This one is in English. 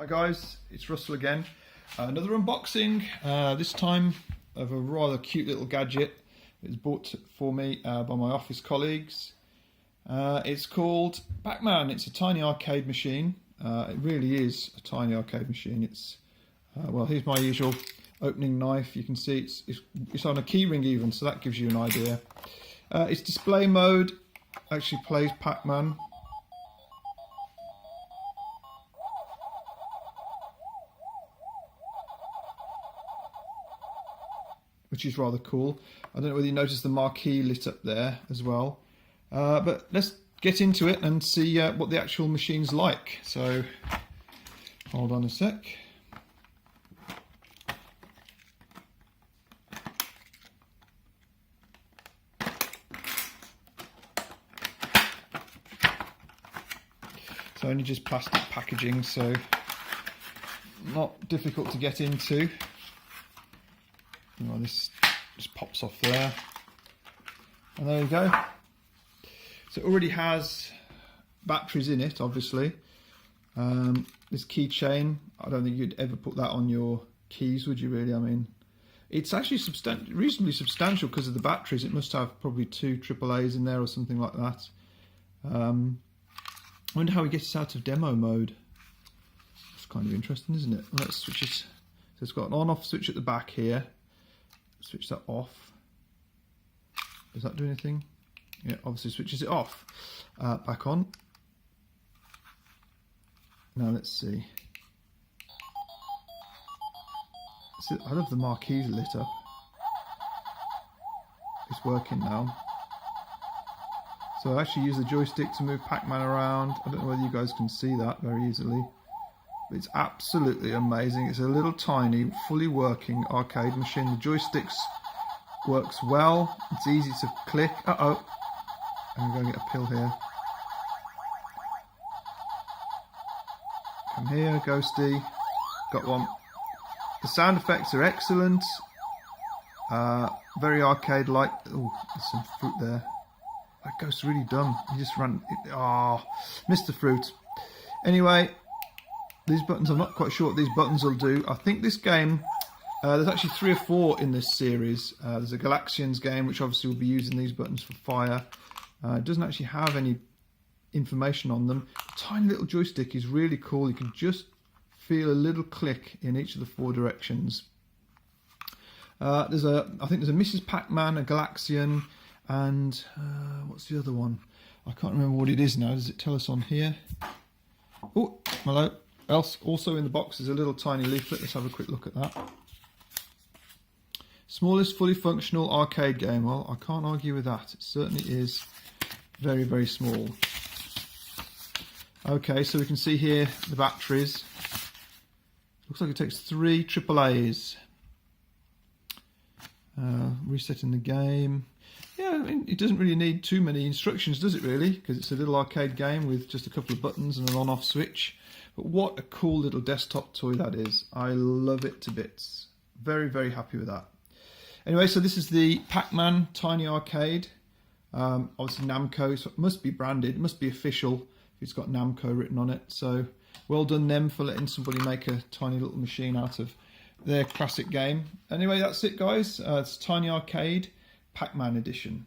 Hi guys, it's Russell again. Another unboxing, this time of a rather cute little gadget. It was bought for me by my office colleagues. It's called Pacman. It's a tiny arcade machine. It really is a tiny arcade machine. It's well, here's my usual opening knife. You can see it's on a key ring even, so that gives you an idea. Its display mode actually plays Pacman. Which is rather cool. I don't know whether you noticed the marquee lit up there as well. But let's get into it and see what the actual machine's like. So, hold on a sec. It's only just plastic packaging, so not difficult to get into. Well, this just pops off there, and there you go. So it already has batteries in it, obviously. This keychain, I don't think you'd ever put that on your keys, would you really? I mean, it's actually reasonably substantial because of the batteries. It must have probably 2 AAAs in there or something like that. I wonder how we get it out of demo mode. It's kind of interesting, isn't it? Let's switch it. So it's got an on-off switch at the back here. Switch that off. Does that do anything? Yeah, obviously switches it off. Back on. Now let's see. I love the marquees lit up. It's working now. So I actually use the joystick to move Pacman around. I don't know whether you guys can see that very easily. It's absolutely amazing. It's a little tiny, fully working arcade machine. The joysticks works well. It's easy to click. Uh-oh. I'm going to get a pill here. Come here, Ghosty. Got one. The sound effects are excellent. Very arcade-like. Oh, there's some fruit there. That ghost's really dumb. He just ran. Oh, missed the fruit. Anyway. These buttons, I'm not quite sure what these buttons will do. I think this game, there's actually 3 or 4 in this series. There's a Galaxians game, which obviously will be using these buttons for fire. It doesn't actually have any information on them. The tiny little joystick is really cool. You can just feel a little click in each of the 4 directions. I think there's a Mrs. Pacman, a Galaxian, and what's the other one? I can't remember what it is now. Does it tell us on here? Oh, hello. Also in the box is a little tiny leaflet. Let's have a quick look at that. Smallest fully functional arcade game. Well, I can't argue with that. It certainly is very, very small. Okay, so we can see here the batteries. Looks like it takes 3 AAAs. Resetting the game. Yeah, I mean, it doesn't really need too many instructions, does it really? Because it's a little arcade game with just a couple of buttons and an on-off switch. But what a cool little desktop toy that is. I love it to bits. Very, very happy with that. Anyway, so this is the Pacman Tiny Arcade. Obviously Namco, so it must be branded, it must be official if it's got Namco written on it. So well done them for letting somebody make a tiny little machine out of their classic game. Anyway, that's it guys. It's Tiny Arcade Pacman edition.